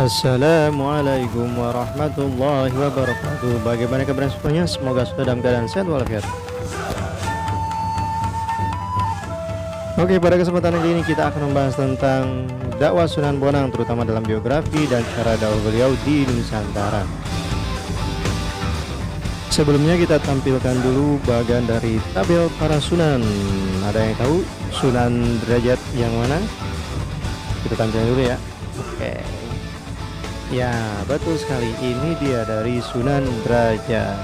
Assalamualaikum warahmatullahi wabarakatuh. Bagaimana kabar semuanya? Semoga sudah dalam keadaan sehat walafiat. Oke, pada kesempatan kali ini kita akan membahas tentang dakwah Sunan Bonang, terutama dalam biografi dan cara dakwah beliau di Nusantara. Sebelumnya kita tampilkan dulu bagian dari tabel para sunan. Ada yang tahu Sunan Derajat yang mana? Kita tampilkan dulu ya. Oke. Ya, betul sekali. Ini dia dari Sunan Derajat.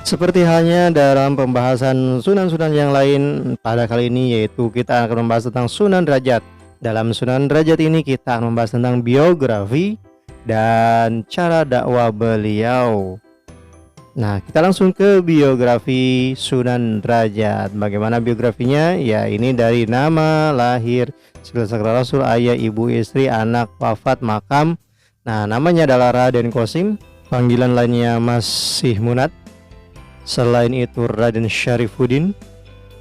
Seperti halnya dalam pembahasan sunan-sunan yang lain, pada kali ini yaitu kita akan membahas tentang Sunan Derajat. Dalam Sunan Derajat ini kita akan membahas tentang biografi dan cara dakwah beliau. Nah, kita langsung ke biografi Sunan Derajat. Bagaimana biografinya? Ya, ini dari nama, lahir, silsilah Rasul, ayah, ibu, istri, anak, wafat, makam. Nah, namanya adalah Raden Qasim. Panggilan lainnya Masih Munad. Selain itu Raden Syarifuddin.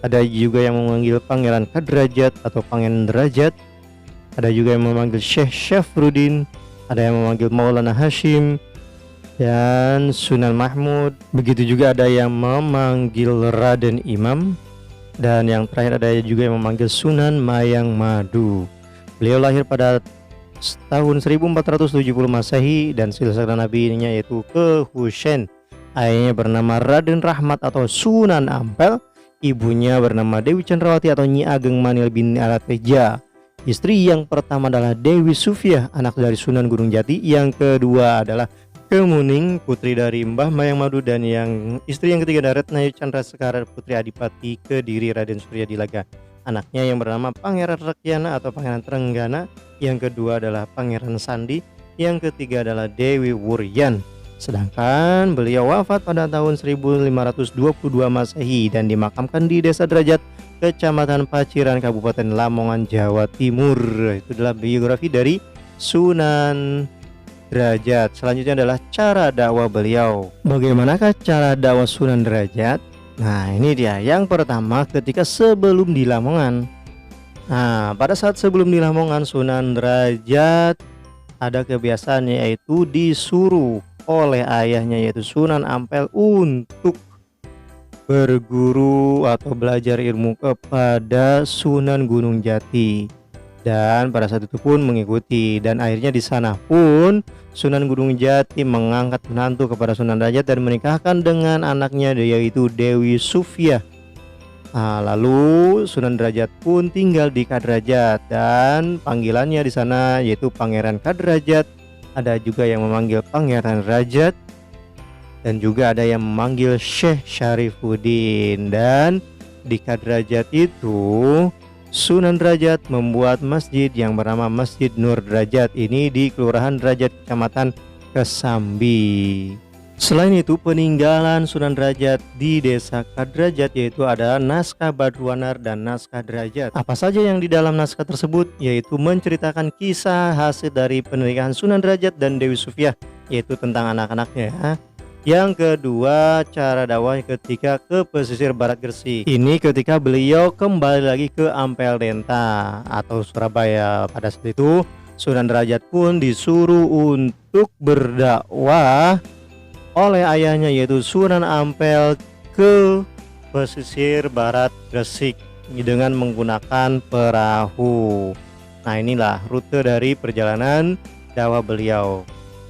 Ada juga yang memanggil Pangeran Kadrajat atau Pangeran Derajat. Ada juga yang memanggil Syekh Syafruddin. Ada yang memanggil Maulana Hashim dan Sunan Mahmud. Begitu juga ada yang memanggil Raden Imam. Dan yang terakhir ada juga yang memanggil Sunan Mayang Madu. Beliau lahir pada tahun 1470 Masehi dan silsilah nabinya yaitu ke Husain. Ayahnya bernama Raden Rahmat atau Sunan Ampel. Ibunya bernama Dewi Cendrawati atau Nyi Ageng Manil bin Alateja. Istri yang pertama adalah Dewi Sufyah, anak dari Sunan Gunung Jati. Yang kedua adalah Kemuning, putri dari Mbah Mayang Madu. Dan yang istri yang ketiga adalah Retna Chandra Sekar, putri Adipati Kediri Raden Surya Dilaga. Anaknya yang bernama Pangeran Rekyana atau Pangeran Trenggana. Yang kedua adalah Pangeran Sandi. Yang ketiga adalah Dewi Wuryan. Sedangkan beliau wafat pada tahun 1522 Masehi dan dimakamkan di Desa Derajat, Kecamatan Paciran, Kabupaten Lamongan, Jawa Timur. Itu adalah biografi dari Sunan Derajat. Selanjutnya adalah cara dakwah beliau. Bagaimanakah cara dakwah Sunan Derajat? Nah, ini dia. Yang pertama, ketika sebelum di Lamongan. Nah, pada saat sebelum di Lamongan, Sunan Derajat ada kebiasaan yaitu disuruh oleh ayahnya yaitu Sunan Ampel untuk berguru atau belajar ilmu kepada Sunan Gunung Jati. Dan pada saat itu pun mengikuti, dan akhirnya di sana pun Sunan Gunung Jati mengangkat menantu kepada Sunan Derajat dan menikahkan dengan anaknya yaitu Dewi Sufyah. Nah, lalu Sunan Derajat pun tinggal di Kadrajat dan panggilannya di sana yaitu Pangeran Kadrajat. Ada juga yang memanggil Pangeran Derajat dan juga ada yang memanggil Syekh Syarifuddin. Dan di Kadrajat itu Sunan Derajat membuat masjid yang bernama Masjid Nur Derajat, ini di Kelurahan Derajat, Kecamatan Kesambi. Selain itu peninggalan Sunan Derajat di Desa Kadrajat yaitu ada naskah Badruanar dan naskah Derajat. Apa saja yang di dalam naskah tersebut? Yaitu menceritakan kisah hasil dari pernikahan Sunan Derajat dan Dewi Sufyah, yaitu tentang anak-anaknya. Yang kedua, cara dakwah ketika ke pesisir barat Gresik. Ini ketika beliau kembali lagi ke Ampel Denta atau Surabaya. Pada saat itu Sunan Derajat pun disuruh untuk berdakwah oleh ayahnya yaitu Sunan Ampel ke pesisir barat Gresik dengan menggunakan perahu. Nah, inilah rute dari perjalanan dakwah beliau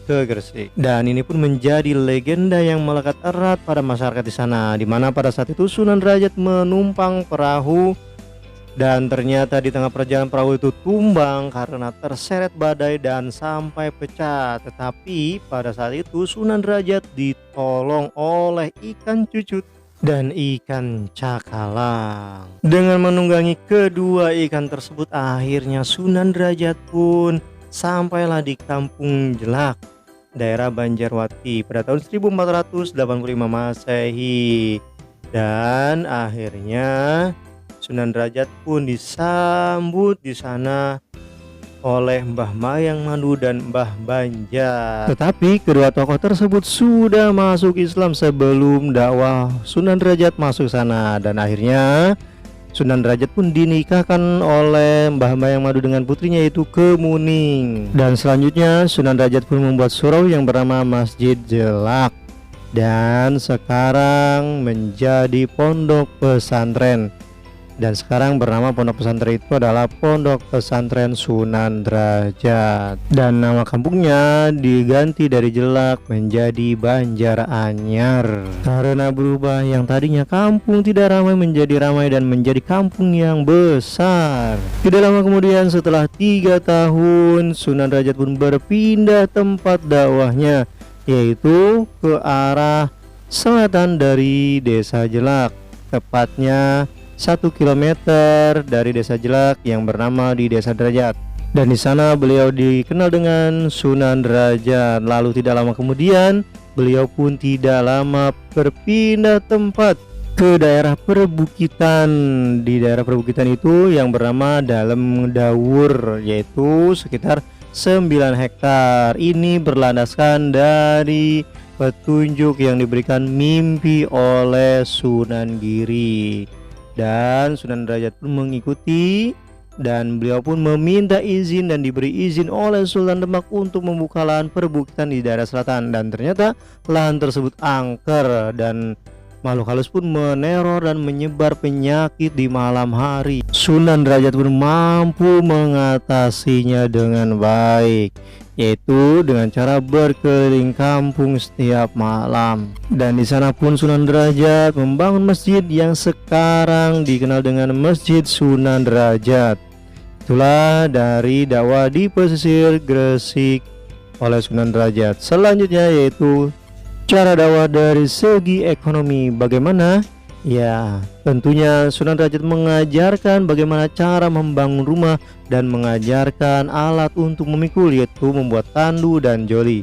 ke Gresik. Dan ini pun menjadi legenda yang melekat erat pada masyarakat di sana, di mana pada saat itu Sunan Derajat menumpang perahu dan ternyata di tengah perjalanan perahu itu tumbang karena terseret badai dan sampai pecah. Tetapi pada saat itu Sunan Derajat ditolong oleh ikan cucut dan ikan cakalang. Dengan menunggangi kedua ikan tersebut, akhirnya Sunan Derajat pun sampailah di Kampung Jelak, daerah Banjarwati pada tahun 1485 Masehi. Dan akhirnya Sunan Derajat pun disambut di sana oleh Mbah Mayang Madu dan Mbah Banjar. Tetapi kedua tokoh tersebut sudah masuk Islam sebelum dakwah Sunan Derajat masuk sana, dan akhirnya Sunan Derajat pun dinikahkan oleh Mbah Mayang Madu dengan putrinya yaitu Kemuning. Dan selanjutnya Sunan Derajat pun membuat surau yang bernama Masjid Jelak, dan sekarang menjadi pondok pesantren. Dan sekarang bernama pondok pesantren itu adalah Pondok Pesantren Sunan Derajat. Dan nama kampungnya diganti dari Jelak menjadi Banjaranyar, karena berubah yang tadinya kampung tidak ramai menjadi ramai dan menjadi kampung yang besar. Tidak lama kemudian, setelah 3 tahun, Sunan Derajat pun berpindah tempat dakwahnya, yaitu ke arah selatan dari Desa Jelak, tepatnya 1 kilometer dari Desa Jelak yang bernama di Desa Derajat. Dan di sana beliau dikenal dengan Sunan Derajat. Lalu tidak lama kemudian beliau pun tidak lama berpindah tempat ke daerah perbukitan. Di daerah perbukitan itu yang bernama Dalem Dawur, yaitu sekitar 9 hektar. Ini berlandaskan dari petunjuk yang diberikan mimpi oleh Sunan Giri. Dan Sunan Derajat pun mengikuti, dan beliau pun meminta izin dan diberi izin oleh Sultan Demak untuk membuka lahan perbukitan di daerah selatan. Dan ternyata lahan tersebut angker dan makhluk halus pun meneror dan menyebar penyakit di malam hari. Sunan Derajat pun mampu mengatasinya dengan baik, yaitu dengan cara berkeliling kampung setiap malam. Dan di sana pun Sunan Derajat membangun masjid yang sekarang dikenal dengan Masjid Sunan Derajat. Itulah dari dakwah di pesisir Gresik oleh Sunan Derajat. Selanjutnya yaitu cara dakwah dari segi ekonomi. Bagaimana? Ya, tentunya Sunan Derajat mengajarkan bagaimana cara membangun rumah dan mengajarkan alat untuk memikul, yaitu membuat tandu dan joli.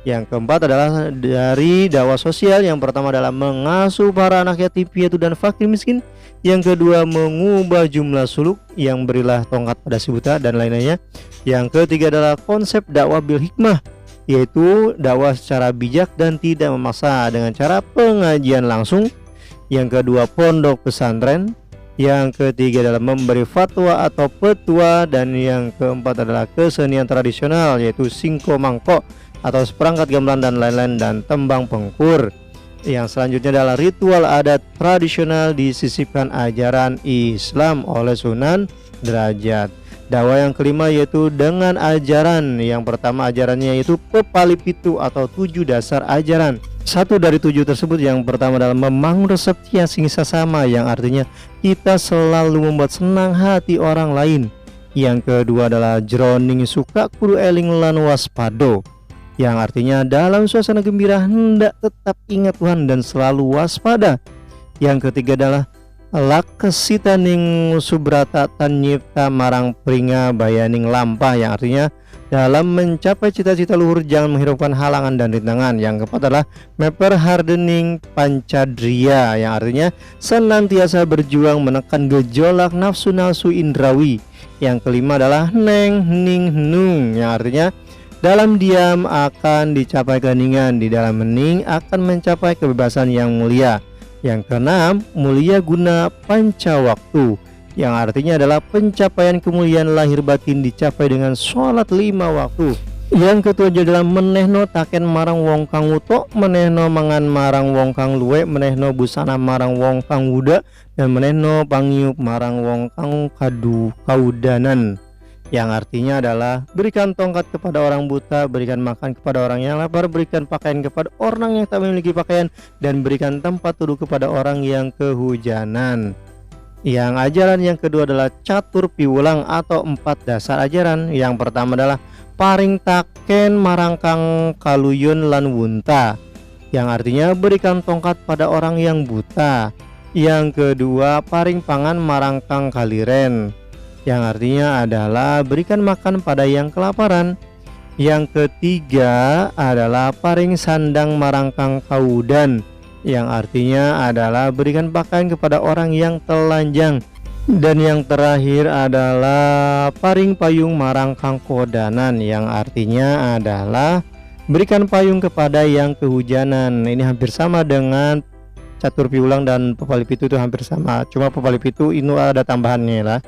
Yang keempat adalah dari dakwah sosial. Yang pertama adalah mengasuh para anak yatim piatu dan fakir miskin. Yang kedua mengubah jumlah suluk, yang berilah tongkat pada si buta dan lain-lainnya. Yang ketiga adalah konsep dakwah bil hikmah, yaitu dakwah secara bijak dan tidak memaksa dengan cara pengajian langsung. Yang kedua pondok pesantren. Yang ketiga adalah memberi fatwa atau petua. Dan yang keempat adalah kesenian tradisional, yaitu singko mangkok atau seperangkat gamelan dan lain-lain, dan tembang pengkur. Yang selanjutnya adalah ritual adat tradisional disisipkan ajaran Islam oleh Sunan Derajat. Dakwah yang kelima yaitu dengan ajaran. Yang pertama ajarannya yaitu Pepalipitu atau 7 dasar ajaran. 1 dari 7 tersebut, yang pertama adalah membangun resep tia singsa sama, yang artinya kita selalu membuat senang hati orang lain. Yang kedua adalah jroning suka kudu eling lan waspado, yang artinya dalam suasana gembira hendak tetap ingat Tuhan dan selalu waspada. Yang ketiga adalah lakesitaning subrata tanyipta marang pringa bayaning lampah, yang artinya dalam mencapai cita-cita luhur jangan menghiraukan halangan dan rintangan. Yang keempat adalah meperhardening pancadria, yang artinya senantiasa berjuang menekan gejolak nafsu-nafsu indrawi. Yang kelima adalah neng ning nung, yang artinya dalam diam akan dicapai keheningan, di dalam hening akan mencapai kebebasan yang mulia. Yang keenam, mulia guna panca waktu, yang artinya adalah pencapaian kemuliaan lahir batin dicapai dengan sholat 5 waktu. Yang ketujuh adalah menehno taken marang wong kang wuto, menehno mangan marang wong kang luwe, menehno busana marang wong kang wuda, dan menehno pangiup marang wong kang kaudanan. Yang artinya adalah berikan tongkat kepada orang buta, berikan makan kepada orang yang lapar, berikan pakaian kepada orang yang tak memiliki pakaian, dan berikan tempat duduk kepada orang yang kehujanan. Yang ajaran yang kedua adalah catur piwulang atau 4 dasar ajaran. Yang pertama adalah paring taken marangkang kaluyun lan wunta, yang artinya berikan tongkat pada orang yang buta. Yang kedua paring pangan marangkang kaliren, yang artinya adalah berikan makan pada yang kelaparan. Yang ketiga adalah paring sandang marangkang kaudan, yang artinya adalah berikan pakaian kepada orang yang telanjang. Dan yang terakhir adalah paring payung marangkang kodanan, yang artinya adalah berikan payung kepada yang kehujanan. Ini hampir sama dengan catur piulang dan pepali pitu itu hampir sama, cuma pepali pitu ini ada tambahannya lah.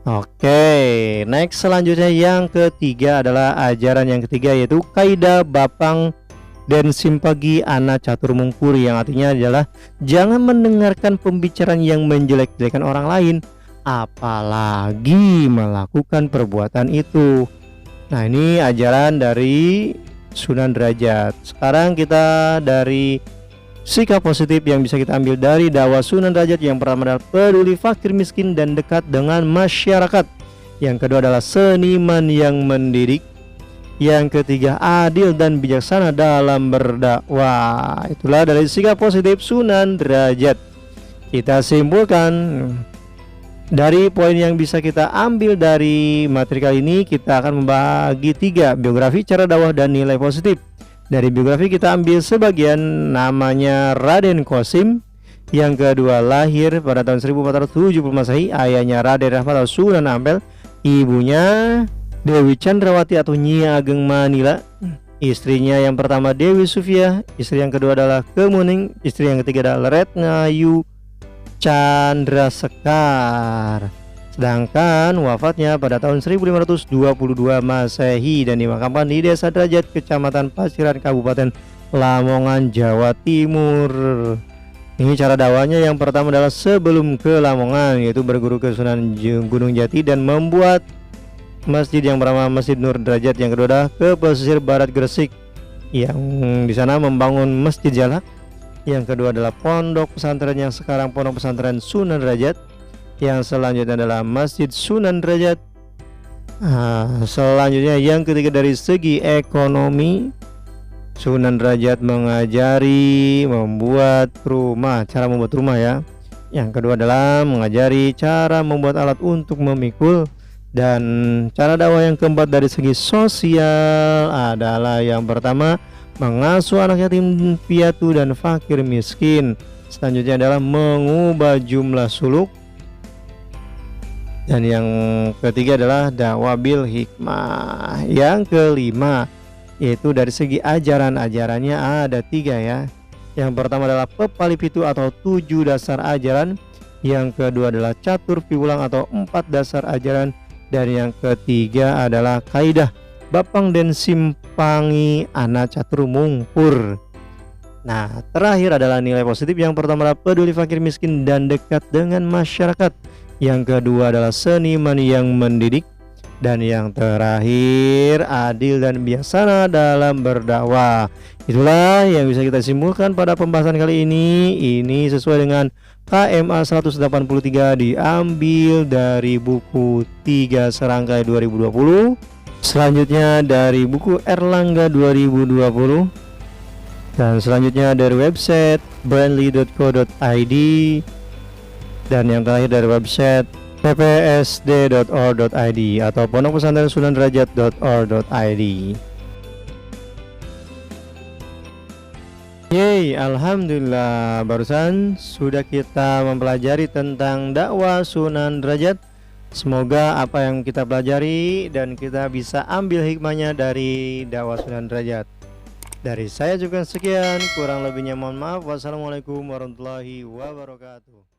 Oke, next selanjutnya yang ketiga adalah ajaran yang ketiga, yaitu kaidah Bapang dan Simpagi Ana Catur Mungkur, yang artinya adalah jangan mendengarkan pembicaraan yang menjelek-jelekan orang lain, apalagi melakukan perbuatan itu. Nah, ini ajaran dari Sunan Derajat. Sekarang kita dari sikap positif yang bisa kita ambil dari dakwah Sunan Derajat. Yang pertama adalah peduli fakir miskin dan dekat dengan masyarakat. Yang kedua adalah seniman yang mendidik. Yang ketiga adil dan bijaksana dalam berdakwah. Itulah dari sikap positif Sunan Derajat. Kita simpulkan dari poin yang bisa kita ambil dari materi kali ini, kita akan membagi 3: biografi, cara dakwah, dan nilai positif. Dari biografi kita ambil sebagian. Namanya Raden Qasim. Yang kedua lahir pada tahun 1470 Masehi. Ayahnya Raden Rahmat atau Sunan Ampel. Ibunya Dewi Chandrawati atau Nyi Ageng Manila. Istrinya yang pertama Dewi Sufia. Istri yang kedua adalah Kemuning. Istri yang ketiga adalah Retnayu Chandrasekar. Sedangkan wafatnya pada tahun 1522 Masehi dan dimakamkan di Desa Derajat, Kecamatan Pasiran, Kabupaten Lamongan, Jawa Timur. Ini cara dakwahnya. Yang pertama adalah sebelum ke Lamongan, yaitu berguru ke Sunan Gunung Jati dan membuat masjid yang bernama Masjid Nur Derajat. Yang kedua adalah ke pesisir barat Gresik, yang di sana membangun Masjid Jalak. Yang kedua adalah pondok pesantren yang sekarang pondok pesantren Sunan Derajat. Yang selanjutnya adalah Masjid Sunan Derajat. Selanjutnya yang ketiga dari segi ekonomi, Sunan Derajat mengajari membuat rumah, cara membuat rumah ya. Yang kedua adalah mengajari cara membuat alat untuk memikul. Dan cara dakwah yang keempat dari segi sosial adalah yang pertama mengasuh anak yatim piatu dan fakir miskin. Selanjutnya adalah mengubah jumlah suluk. Dan yang ketiga adalah dakwah bil hikmah. Yang kelima yaitu dari segi ajarannya ada 3 ya. Yang pertama adalah pepali pitu atau 7 dasar ajaran. Yang kedua adalah catur piulang atau 4 dasar ajaran. Dan yang ketiga adalah kaidah Bapang dan Simpangi Ana Catur Mungkur. Nah, terakhir adalah nilai positif. Yang pertama adalah peduli fakir miskin dan dekat dengan masyarakat. Yang kedua adalah seniman yang mendidik. Dan yang terakhir adil dan bijaksana dalam berdakwah. Itulah yang bisa kita simpulkan pada pembahasan kali ini. Ini sesuai dengan KMA 183, diambil dari buku 3 Serangkai 2020. Selanjutnya dari buku Erlangga 2020. Dan selanjutnya dari website brandly.co.id. Dan yang terakhir dari website ppsd.or.id atau Pondok Pesantren Sunan Derajat.or.id. Yeay, alhamdulillah, barusan sudah kita mempelajari tentang dakwah Sunan Derajat. Semoga apa yang kita pelajari dan kita bisa ambil hikmahnya dari dakwah Sunan Derajat. Dari saya juga sekian, kurang lebihnya mohon maaf. Wassalamualaikum warahmatullahi wabarakatuh.